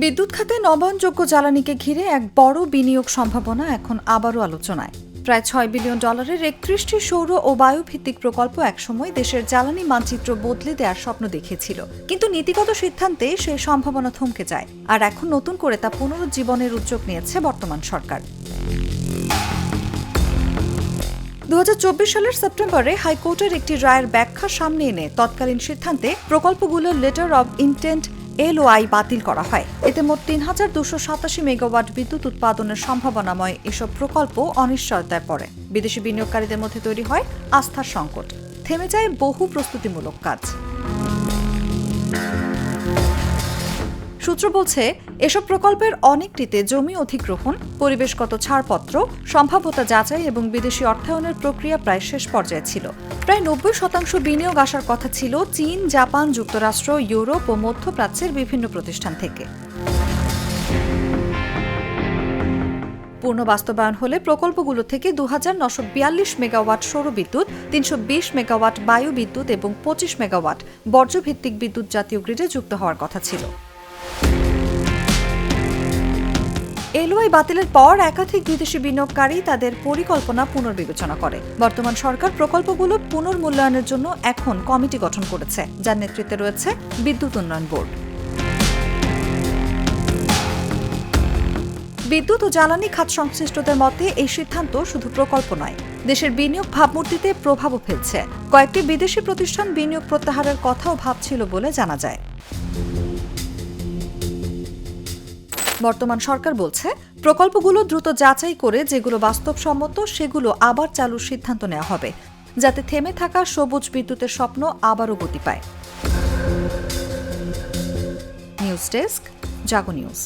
বিদ্যুৎ খাতে নবায়নযোগ্য জ্বালানিকে ঘিরে এক বড় বিনিয়োগ সম্ভাবনা এখন আবারও আলোচনায়। প্রায় $6 বিলিয়ন 31টি সৌর ও বায়ুভিত্তিক প্রকল্প একসময় দেশের জ্বালানি মানচিত্র বদলে দেওয়ার স্বপ্ন দেখেছিল, কিন্তু নীতিগত সিদ্ধান্তে সেই সম্ভাবনা থমকে যায়। আর এখন নতুন করে তা পুনরুজ্জীবনের উদ্যোগ নিয়েছে বর্তমান সরকার। 2024 সালের সেপ্টেম্বরে হাইকোর্টের একটি রায়ের ব্যাখ্যা সামনে এনে তৎকালীন সিদ্ধান্তে প্রকল্পগুলোর লেটার অব ইন্টেন্ট LOI বাতিল করা হয়। এতে মোট ৩,287 মেগাওয়াট বিদ্যুৎ উৎপাদনের সম্ভাবনাময় এসব প্রকল্প অনিশ্চয়তায় পড়ে। বিদেশি বিনিয়োগকারীদের মধ্যে তৈরি হয় আস্থার সংকট, থেমে যায় বহু প্রস্তুতিমূলক কাজ। সূত্র বলছে, এসব প্রকল্পের অনেকটিতে জমি অধিগ্রহণ, পরিবেশগত ছাড়পত্র, সম্ভাব্যতা যাচাই এবং বিদেশি অর্থায়নের প্রক্রিয়া প্রায় শেষ পর্যায়ে ছিল। প্রায় 90% বিনিয়োগ আসার কথা ছিল চীন, জাপান, যুক্তরাষ্ট্র, ইউরোপ ও মধ্যপ্রাচ্যের বিভিন্ন প্রতিষ্ঠান থেকে। পূর্ণ বাস্তবায়ন হলে প্রকল্পগুলো থেকে 2,942 মেগাওয়াট সৌর বিদ্যুৎ, 320 মেগাওয়াট বায়ু বিদ্যুৎ এবং 25 মেগাওয়াট বর্জ্যভিত্তিক বিদ্যুৎ জাতীয় গ্রিডে যুক্ত হওয়ার কথা ছিল। LOI বাতিলের পর একাধিক বিদেশি বিনিয়োগকারী তাদের পরিকল্পনা পুনর্বিবেচনা করে। বর্তমান সরকার প্রকল্পগুলো পুনর্মূল্যায়নের জন্য এখন কমিটি গঠন করেছে, যার নেতৃত্বে রয়েছে বিদ্যুৎ উন্নয়ন বোর্ড। বিদ্যুৎ ও জ্বালানি খাত সংশ্লিষ্টদের মতে এই সিদ্ধান্ত শুধু প্রকল্প নয়, দেশের বিনিয়োগ ভাবমূর্তিতে প্রভাবও ফেলছে। কয়েকটি বিদেশি প্রতিষ্ঠান বিনিয়োগ প্রত্যাহারের কথাও ভাবছিল বলে জানা যায়। বর্তমান সরকার বলছে, প্রকল্পগুলো দ্রুত যাচাই করে যেগুলো বাস্তবসম্মত সেগুলো আবার চালুর সিদ্ধান্ত নেওয়া হবে, যাতে থেমে থাকা সবুজ বিদ্যুতের স্বপ্ন আবারও গতি পায়। নিউজ ডেস্ক, জাগো নিউজ।